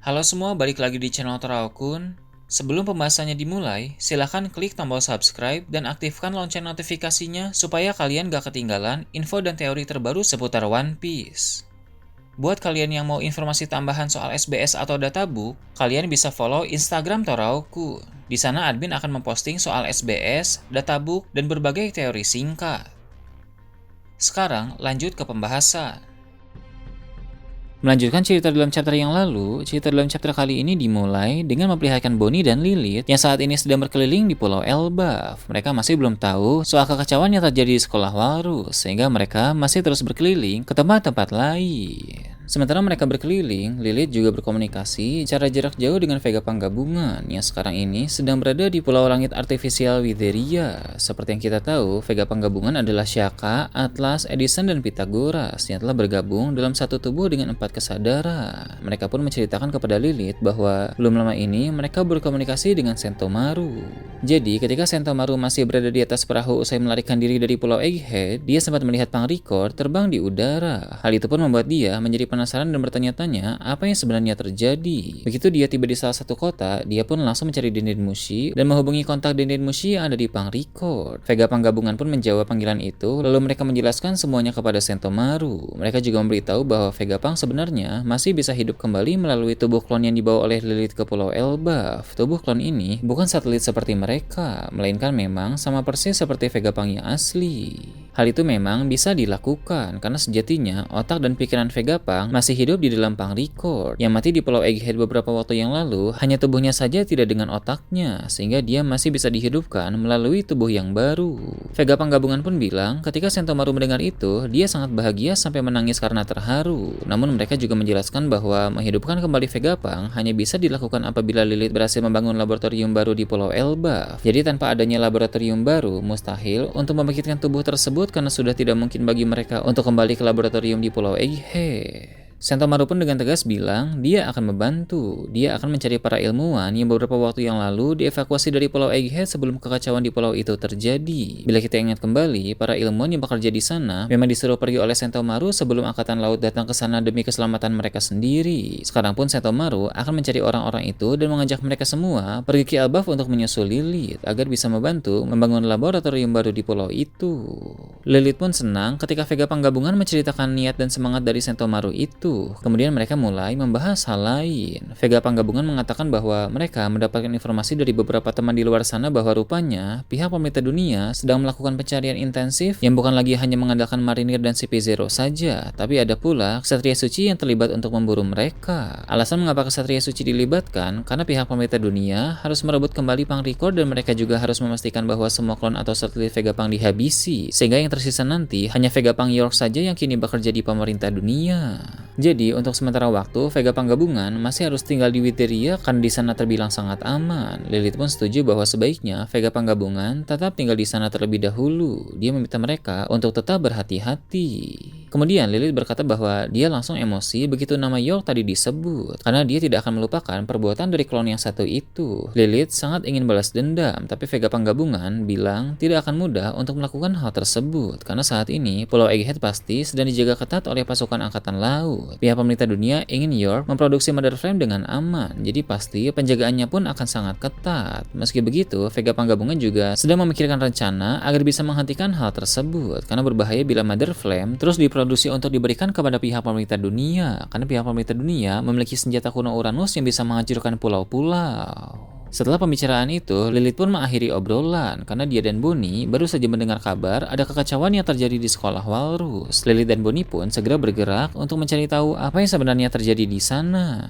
Halo semua, balik lagi di channel Teraokun. Sebelum pembahasannya dimulai, silahkan klik tombol subscribe dan aktifkan lonceng notifikasinya supaya kalian gak ketinggalan info dan teori terbaru seputar One Piece. Buat kalian yang mau informasi tambahan soal SBS atau databook, kalian bisa follow Instagram Teraokun. Di sana admin akan memposting soal SBS, databook, dan berbagai teori singkat. Sekarang lanjut ke pembahasan. Melanjutkan cerita dalam chapter yang lalu, cerita dalam chapter kali ini dimulai dengan memperlihatkan Bonnie dan Lilith yang saat ini sedang berkeliling di Pulau Elbaf. Mereka masih belum tahu soal kekacauan yang terjadi di sekolah Walrus, sehingga mereka masih terus berkeliling ke tempat-tempat lain. Sementara mereka berkeliling, Lilith juga berkomunikasi secara jarak jauh dengan Vega Panggabungan yang sekarang ini sedang berada di Pulau Langit Artifisial Witheria. Seperti yang kita tahu, Vega Panggabungan adalah Shaka, Atlas, Edison, dan Pythagoras yang telah bergabung dalam satu tubuh dengan 4 kesadaran. Mereka pun menceritakan kepada Lilith bahwa belum lama ini mereka berkomunikasi dengan Sentomaru. Jadi, ketika Sentomaru masih berada di atas perahu usai melarikan diri dari Pulau Egghead, dia sempat melihat Pangrikor terbang di udara. Hal itu pun membuat dia menjadi penasaran dan bertanya-tanya apa yang sebenarnya terjadi. Begitu dia tiba di salah satu kota, dia pun langsung mencari Denden Mushi dan menghubungi kontak Denden Mushi yang ada di Pangrikor. Vega Panggabungan pun menjawab panggilan itu, lalu mereka menjelaskan semuanya kepada Sentomaru. Mereka juga memberitahu bahwa Vega Pang sebenarnya masih bisa hidup kembali melalui tubuh klon yang dibawa oleh Lilith ke Pulau Elbaf. Tubuh klon ini bukan satelit seperti mereka, melainkan memang sama persis seperti Vega Pang yang asli. Hal itu memang bisa dilakukan karena sejatinya otak dan pikiran Vega Pang masih hidup di dalam Pangrikor yang mati di Pulau Egghead beberapa waktu yang lalu. Hanya tubuhnya saja tidak dengan otaknya, sehingga dia masih bisa dihidupkan melalui tubuh yang baru. Vega Panggabungan pun bilang ketika Sentomaru mendengar itu, dia sangat bahagia sampai menangis karena terharu. Namun mereka juga menjelaskan bahwa menghidupkan kembali Vega Pang hanya bisa dilakukan apabila Lilith berhasil membangun laboratorium baru di Pulau Elbaf. Jadi tanpa adanya laboratorium baru, mustahil untuk membangkitkan tubuh tersebut karena sudah tidak mungkin bagi mereka untuk kembali ke laboratorium di Pulau Egghead. Sentomaru pun dengan tegas bilang dia akan membantu. Dia akan mencari para ilmuwan yang beberapa waktu yang lalu dievakuasi dari Pulau Egghead sebelum kekacauan di pulau itu terjadi. Bila kita ingat kembali, para ilmuwan yang bekerja di sana memang disuruh pergi oleh Sentomaru sebelum Angkatan Laut datang ke sana demi keselamatan mereka sendiri. Sekarang pun Sentomaru akan mencari orang-orang itu dan mengajak mereka semua pergi ke Elbaf untuk menyusul Lilith agar bisa membantu membangun laboratorium baru di pulau itu. Lilith pun senang ketika Vega Panggabungan menceritakan niat dan semangat dari Sentomaru itu. Kemudian mereka mulai membahas hal lain. Vega Panggabungan mengatakan bahwa mereka mendapatkan informasi dari beberapa teman di luar sana bahwa rupanya pihak pemerintah dunia sedang melakukan pencarian intensif yang bukan lagi hanya mengandalkan marinir dan CP0 saja, tapi ada pula Ksatria Suci yang terlibat untuk memburu mereka. Alasan mengapa Ksatria Suci dilibatkan karena pihak pemerintah dunia harus merebut kembali Pangrikor dan mereka juga harus memastikan bahwa semua klon atau satelit Vega Pang dihabisi, sehingga yang tersisa nanti hanya Vega Pang York saja yang kini bekerja di pemerintah dunia. Jadi, untuk sementara waktu, Vega Panggabungan masih harus tinggal di Witheria karena di sana terbilang sangat aman. Lilith pun setuju bahwa sebaiknya Vega Panggabungan tetap tinggal di sana terlebih dahulu. Dia meminta mereka untuk tetap berhati-hati. Kemudian Lilith berkata bahwa dia langsung emosi begitu nama York tadi disebut, karena dia tidak akan melupakan perbuatan dari klon yang satu itu. Lilith sangat ingin balas dendam, tapi Vega Panggabungan bilang tidak akan mudah untuk melakukan hal tersebut, karena saat ini Pulau Egghead pasti sedang dijaga ketat oleh pasukan Angkatan Laut. Pihak pemerintah dunia ingin York memproduksi Mother Flame dengan aman, jadi pasti penjagaannya pun akan sangat ketat. Meski begitu, Vega Panggabungan juga sedang memikirkan rencana agar bisa menghentikan hal tersebut, karena berbahaya bila Mother Flame terus diproduksi untuk diberikan kepada pihak pemerintah dunia, karena pihak pemerintah dunia memiliki senjata kuno Uranus yang bisa menghancurkan pulau-pulau. Setelah pembicaraan itu, Lilith pun mengakhiri obrolan karena dia dan Bonnie baru saja mendengar kabar ada kekacauan yang terjadi di sekolah Walrus. Lilith dan Bonnie pun segera bergerak untuk mencari tahu apa yang sebenarnya terjadi di sana.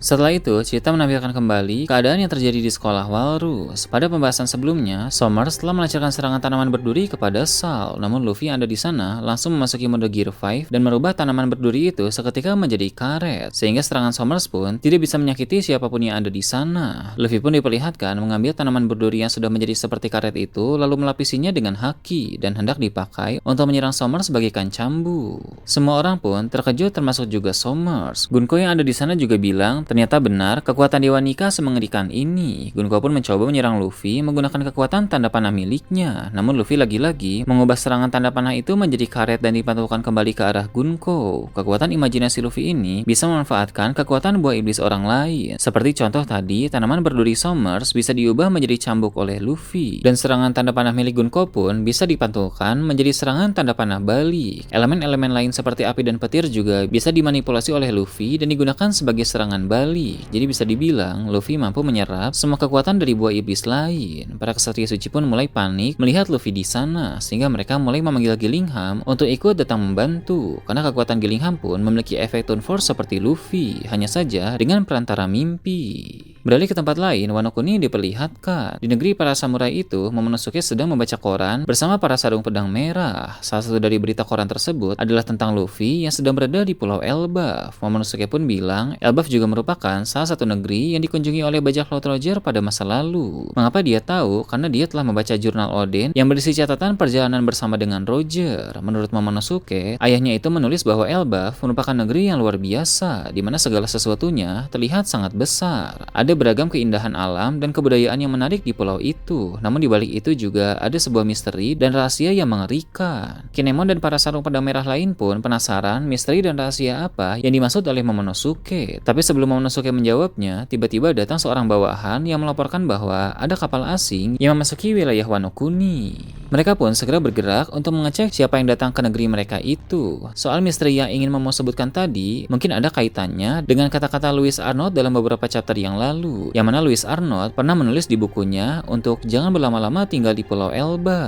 Setelah itu, cerita menampilkan kembali keadaan yang terjadi di sekolah Walrus. Pada pembahasan sebelumnya, Somers telah melancarkan serangan tanaman berduri kepada Sal, namun Luffy yang ada di sana langsung memasuki mode Gear 5 dan merubah tanaman berduri itu seketika menjadi karet, sehingga serangan Somers pun tidak bisa menyakiti siapapun yang ada di sana. Luffy pun diperlihatkan mengambil tanaman berduri yang sudah menjadi seperti karet itu, lalu melapisinya dengan haki dan hendak dipakai untuk menyerang Somers bagaikan cambuk. Semua orang pun terkejut termasuk juga Somers. Gunko yang ada di sana juga bilang Ternyata benar, kekuatan Dewa Nika semengerikan ini. Gunko pun mencoba menyerang Luffy menggunakan kekuatan tanda panah miliknya. Namun Luffy lagi-lagi mengubah serangan tanda panah itu menjadi karet dan dipantulkan kembali ke arah Gunko. Kekuatan imajinasi Luffy ini bisa memanfaatkan kekuatan buah iblis orang lain. Seperti contoh tadi, tanaman berduri Somers bisa diubah menjadi cambuk oleh Luffy. Dan serangan tanda panah milik Gunko pun bisa dipantulkan menjadi serangan tanda panah balik. Elemen-elemen lain seperti api dan petir juga bisa dimanipulasi oleh Luffy dan digunakan sebagai serangan balik. Jadi bisa dibilang Luffy mampu menyerap semua kekuatan dari buah iblis lain. Para kesatria suci pun mulai panik melihat Luffy di sana, sehingga mereka mulai memanggil Gillingham untuk ikut datang membantu. Karena kekuatan Gillingham pun memiliki efek Tone Force seperti Luffy, hanya saja dengan perantara mimpi. Beralih ke tempat lain, Wano Kuni diperlihatkan. Di negeri para samurai itu, Momonosuke sedang membaca koran bersama para sarung pedang merah. Salah satu dari berita koran tersebut adalah tentang Luffy yang sedang berada di Pulau Elbaf. Momonosuke pun bilang, Elbaf juga merupakan salah satu negeri yang dikunjungi oleh bajak laut Roger pada masa lalu. Mengapa dia tahu? Karena dia telah membaca jurnal Oden yang berisi catatan perjalanan bersama dengan Roger. Menurut Momonosuke, ayahnya itu menulis bahwa Elbaf merupakan negeri yang luar biasa, di mana segala sesuatunya terlihat sangat besar. Ada beragam keindahan alam dan kebudayaan yang menarik di pulau itu. Namun di balik itu juga ada sebuah misteri dan rahasia yang mengerikan. Kinemon dan para sarung pedang merah lain pun penasaran misteri dan rahasia apa yang dimaksud oleh Momonosuke. Tapi sebelum Momonosuke menjawabnya, tiba-tiba datang seorang bawahan yang melaporkan bahwa ada kapal asing yang memasuki wilayah Wano Kuni. Mereka pun segera bergerak untuk mengecek siapa yang datang ke negeri mereka itu. Soal misteri yang ingin Momo sebutkan tadi, mungkin ada kaitannya dengan kata-kata Louis Arnold dalam beberapa chapter yang lalu, yang mana Louis Arnold pernah menulis di bukunya untuk jangan berlama-lama tinggal di Pulau Elba.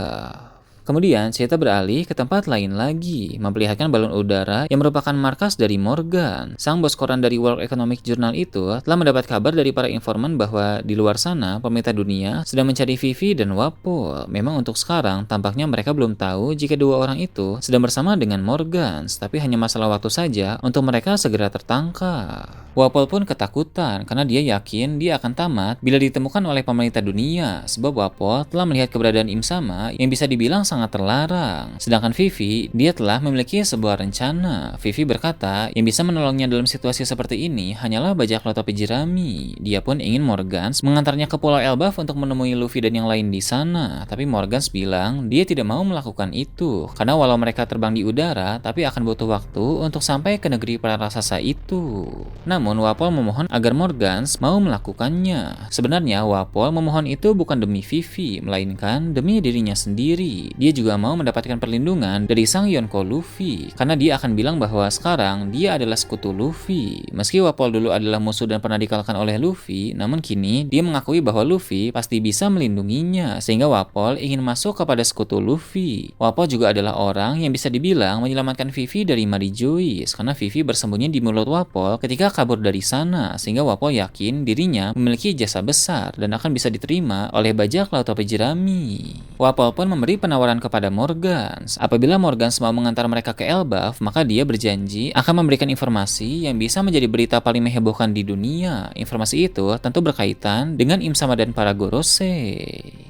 Kemudian cerita beralih ke tempat lain lagi, memperlihatkan balon udara yang merupakan markas dari Morgan. Sang bos koran dari World Economic Journal itu telah mendapat kabar dari para informan bahwa di luar sana pemerintah dunia sedang mencari Vivi dan Wapol. Memang untuk sekarang tampaknya mereka belum tahu jika dua orang itu sedang bersama dengan Morgan, tapi hanya masalah waktu saja untuk mereka segera tertangkap. Wapol pun ketakutan karena dia yakin dia akan tamat bila ditemukan oleh pemerintah dunia, sebab Wapol telah melihat keberadaan Im Sama yang bisa dibilang sangat terlarang. Sedangkan Vivi, dia telah memiliki sebuah rencana. Vivi berkata, yang bisa menolongnya dalam situasi seperti ini hanyalah bajak laut topi jerami. Dia pun ingin Morgans mengantarnya ke Pulau Elbaf untuk menemui Luffy dan yang lain di sana. Tapi Morgans bilang dia tidak mau melakukan itu, karena walau mereka terbang di udara, tapi akan butuh waktu untuk sampai ke negeri para raksasa itu. Namun Wapol memohon agar Morgans mau melakukannya. Sebenarnya Wapol memohon itu bukan demi Vivi, melainkan demi dirinya sendiri. Dia juga mau mendapatkan perlindungan dari sang Yonko Luffy, karena dia akan bilang bahwa sekarang dia adalah sekutu Luffy. Meski Wapol dulu adalah musuh dan pernah dikalahkan oleh Luffy, namun kini dia mengakui bahwa Luffy pasti bisa melindunginya, sehingga Wapol ingin masuk kepada sekutu Luffy. Wapol juga adalah orang yang bisa dibilang menyelamatkan Vivi dari Mary Joyce, karena Vivi bersembunyi di mulut Wapol ketika kabur dari sana, sehingga Wapol yakin dirinya memiliki jasa besar dan akan bisa diterima oleh bajak laut topi jerami. Wapol pun memberi penawaran kepada Morgans. Apabila Morgans mau mengantar mereka ke Elbaf, maka dia berjanji akan memberikan informasi yang bisa menjadi berita paling menghebohkan di dunia. Informasi itu tentu berkaitan dengan Im Sama dan para Gorosei.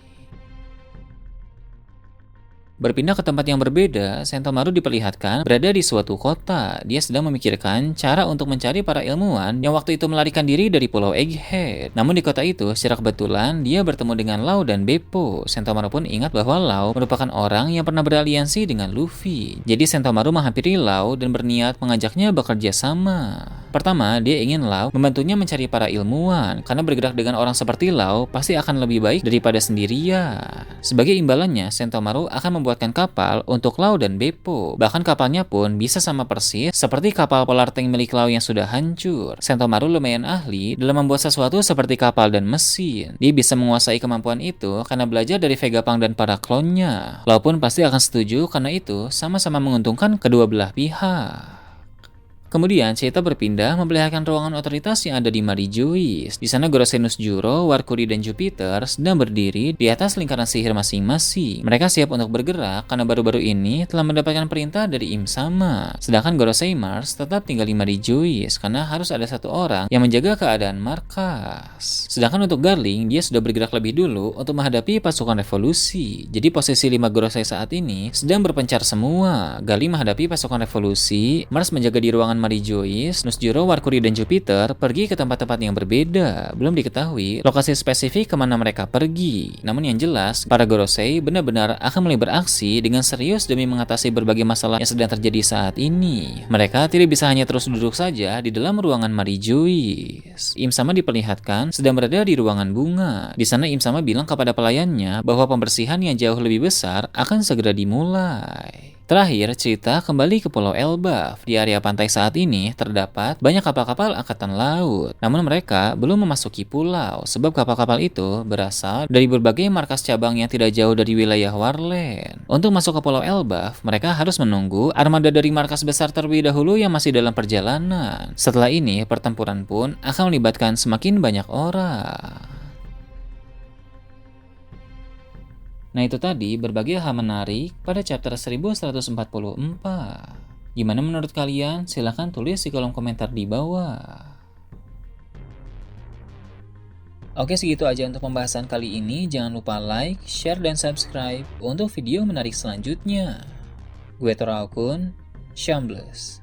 Berpindah ke tempat yang berbeda, Sentomaru diperlihatkan berada di suatu kota. Dia sedang memikirkan cara untuk mencari para ilmuwan yang waktu itu melarikan diri dari Pulau Egghead. Namun di kota itu, secara kebetulan dia bertemu dengan Lau dan Beppo. Sentomaru pun ingat bahwa Lau merupakan orang yang pernah beraliansi dengan Luffy. Jadi Sentomaru menghampiri Lau dan berniat mengajaknya bekerja sama. Pertama, dia ingin Lau membantunya mencari para ilmuwan, karena bergerak dengan orang seperti Lau pasti akan lebih baik daripada sendirian. Sebagai imbalannya, Sentomaru akan membuatkan kapal untuk Lau dan Beppo. Bahkan kapalnya pun bisa sama persis seperti kapal polar tank milik Lau yang sudah hancur. Sentomaru lumayan ahli dalam membuat sesuatu seperti kapal dan mesin. Dia bisa menguasai kemampuan itu karena belajar dari Vegapunk dan para klonnya. Lau pun pasti akan setuju karena itu sama-sama menguntungkan kedua belah pihak. Kemudian cerita berpindah memperlihatkan ruangan otoritas yang ada di Mary Joyce. Di sana Gorosenus Juro, Warkuri, dan Jupiter sedang berdiri di atas lingkaran sihir masing-masing. Mereka siap untuk bergerak karena baru-baru ini telah mendapatkan perintah dari Im Sama. Sedangkan Gorosei Mars tetap tinggal di Mary Joyce karena harus ada satu orang yang menjaga keadaan markas. Sedangkan untuk Garling, dia sudah bergerak lebih dulu untuk menghadapi pasukan revolusi. Jadi posisi 5 Gorosei saat ini sedang berpencar semua. Garling menghadapi pasukan revolusi, Mars menjaga di ruangan Mary Joyce, Nusjuro, Warkuri, dan Jupiter pergi ke tempat-tempat yang berbeda. Belum diketahui lokasi spesifik kemana mereka pergi. Namun yang jelas, para Gorosei benar-benar akan mulai beraksi dengan serius demi mengatasi berbagai masalah yang sedang terjadi saat ini. Mereka tidak bisa hanya terus duduk saja di dalam ruangan Mary Joyce. Im Sama diperlihatkan sedang berada di ruangan bunga. Di sana Im Sama bilang kepada pelayannya bahwa pembersihan yang jauh lebih besar akan segera dimulai. Terakhir, cerita kembali ke Pulau Elbaf. Di area pantai saat ini terdapat banyak kapal-kapal angkatan laut. Namun mereka belum memasuki pulau sebab kapal-kapal itu berasal dari berbagai markas cabang yang tidak jauh dari wilayah Warland. Untuk masuk ke Pulau Elbaf, mereka harus menunggu armada dari markas besar terlebih dahulu yang masih dalam perjalanan. Setelah ini, pertempuran pun akan melibatkan semakin banyak orang. Nah itu tadi berbagai hal menarik pada chapter 1144. Gimana menurut kalian? Silahkan tulis di kolom komentar di bawah. Oke, segitu aja untuk pembahasan kali ini. Jangan lupa like, share, dan subscribe untuk video menarik selanjutnya. Gue Tora Okun, Shambles.